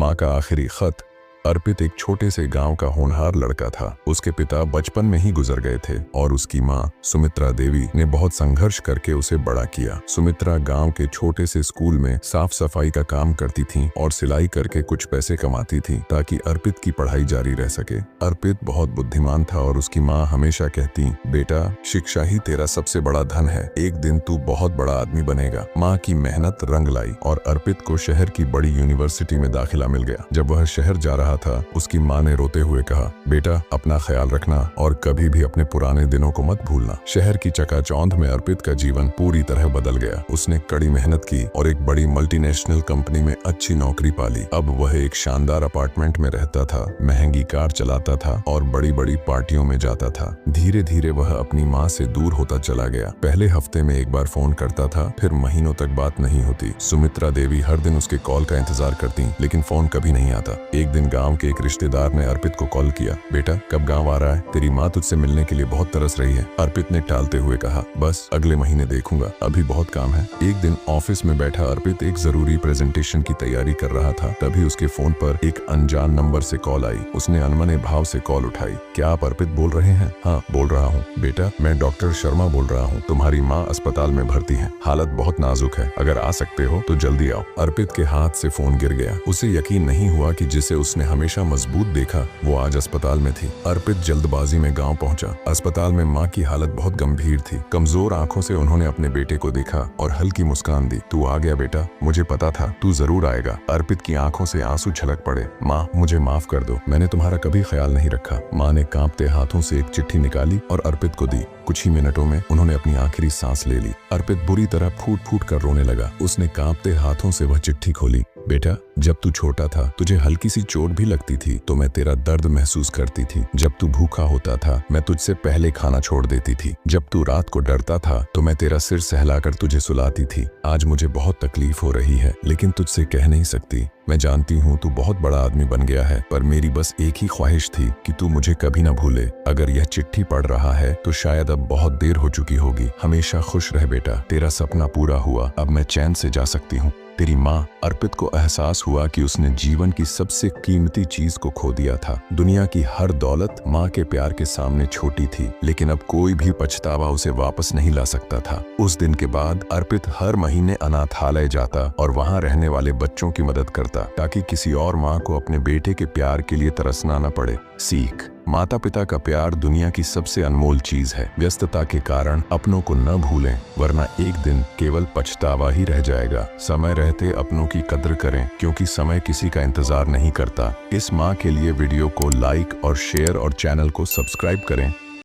माँ का आखिरी खत। अर्पित एक छोटे से गांव का होनहार लड़का था। उसके पिता बचपन में ही गुजर गए थे और उसकी माँ सुमित्रा देवी ने बहुत संघर्ष करके उसे बड़ा किया। सुमित्रा गांव के छोटे से स्कूल में साफ सफाई का काम करती थीं और सिलाई करके कुछ पैसे कमाती थीं ताकि अर्पित की पढ़ाई जारी रह सके। अर्पित बहुत बुद्धिमान था और उसकी माँ हमेशा कहती, बेटा शिक्षा ही तेरा सबसे बड़ा धन है, एक दिन तू बहुत बड़ा आदमी बनेगा। माँ की मेहनत रंग लाई और अर्पित को शहर की बड़ी यूनिवर्सिटी में दाखिला मिल गया। जब वह शहर जा रहा था, उसकी माँ ने रोते हुए कहा, बेटा अपना ख्याल रखना और कभी भी अपने पुराने दिनों को मत भूलना। शहर की चकाचौंध में अर्पित का जीवन पूरी तरह बदल गया। उसने कड़ी मेहनत की और एक बड़ी मल्टीनेशनल कंपनी में अच्छी नौकरी पाली। अब वह एक शानदार अपार्टमेंट में रहता था, महंगी कार चलाता था और बड़ी बड़ी पार्टियों में जाता था। धीरे धीरे वह अपनी माँ से दूर होता चला गया। पहले हफ्ते में एक बार फोन करता था, फिर महीनों तक बात नहीं होती। सुमित्रा देवी हर दिन उसके कॉल का इंतजार करती, लेकिन फोन कभी नहीं आता। एक दिन गांव के एक रिश्तेदार ने अर्पित को कॉल किया, बेटा कब गांव आ रहा है, तेरी माँ तुझसे मिलने के लिए बहुत तरस रही है। अर्पित ने टालते हुए कहा, बस अगले महीने देखूंगा, अभी बहुत काम है। एक दिन ऑफिस में बैठा अर्पित एक जरूरी प्रेजेंटेशन की तैयारी कर रहा था, तभी उसके फोन पर एक अनजान नंबर से कॉल आई। उसने अनमने भाव से कॉल उठाई। क्या आप अर्पित बोल रहे हैं? हाँ बोल रहा हूँ। बेटा मैं डॉक्टर शर्मा बोल रहा हूँ, तुम्हारी माँ अस्पताल में भर्ती है, हालत बहुत नाजुक है, अगर आ सकते हो तो जल्दी आओ। अर्पित के हाथ से फोन गिर गया। उसे यकीन नहीं हुआ कि जिसे उसने हमेशा मजबूत देखा वो आज अस्पताल में थी। अर्पित जल्दबाजी में गांव पहुंचा। अस्पताल में मां की हालत बहुत गंभीर थी। कमजोर आंखों से उन्होंने अपने बेटे को देखा और हल्की मुस्कान दी। तू आ गया बेटा, मुझे पता था तू जरूर आएगा। अर्पित की आंखों से आंसू छलक पड़े। माँ मुझे माफ कर दो, मैंने तुम्हारा कभी ख्याल नहीं रखा। माँ ने कांपते हाथों से एक चिट्ठी निकाली और अर्पित को दी। कुछ ही मिनटों में उन्होंने अपनी आखिरी सांस ले ली। अर्पित बुरी तरह फूट फूट कर रोने लगा। उसने कांपते हाथों से वह चिट्ठी खोली। बेटा जब तू छोटा था, तुझे हल्की सी चोट भी लगती थी तो मैं तेरा दर्द महसूस करती थी। जब तू भूखा होता था मैं तुझसे पहले खाना छोड़ देती थी। जब तू रात को डरता था तो मैं तेरा सिर सहलाकर तुझे सुलाती थी। आज मुझे बहुत तकलीफ हो रही है, लेकिन तुझसे कह नहीं सकती। मैं जानती हूँ तू बहुत बड़ा आदमी बन गया है, पर मेरी बस एक ही ख्वाहिश थी कि तू मुझे कभी ना भूले। अगर यह चिट्ठी पढ़ रहा है तो शायद अब बहुत देर हो चुकी होगी। हमेशा खुश रह बेटा, तेरा सपना पूरा हुआ, अब मैं चैन से जा सकती हूँ। तेरी माँ। अर्पित को एहसास हुआ कि उसने जीवन की सबसे कीमती चीज को खो दिया था। दुनिया की हर दौलत माँ के प्यार के सामने छोटी थी, लेकिन अब कोई भी पछतावा उसे वापस नहीं ला सकता था। उस दिन के बाद अर्पित हर महीने अनाथालय जाता और वहाँ रहने वाले बच्चों की मदद करता, ताकि किसी और माँ को अपने बेटे के प्यार के लिए तरसना न पड़े। सीख, माता पिता का प्यार दुनिया की सबसे अनमोल चीज है। व्यस्तता के कारण अपनों को न भूलें, वरना एक दिन केवल पछतावा ही रह जाएगा। समय रहते अपनों की कद्र करें, क्योंकि समय किसी का इंतजार नहीं करता। इस माँ के लिए वीडियो को लाइक और शेयर और चैनल को सब्सक्राइब करें।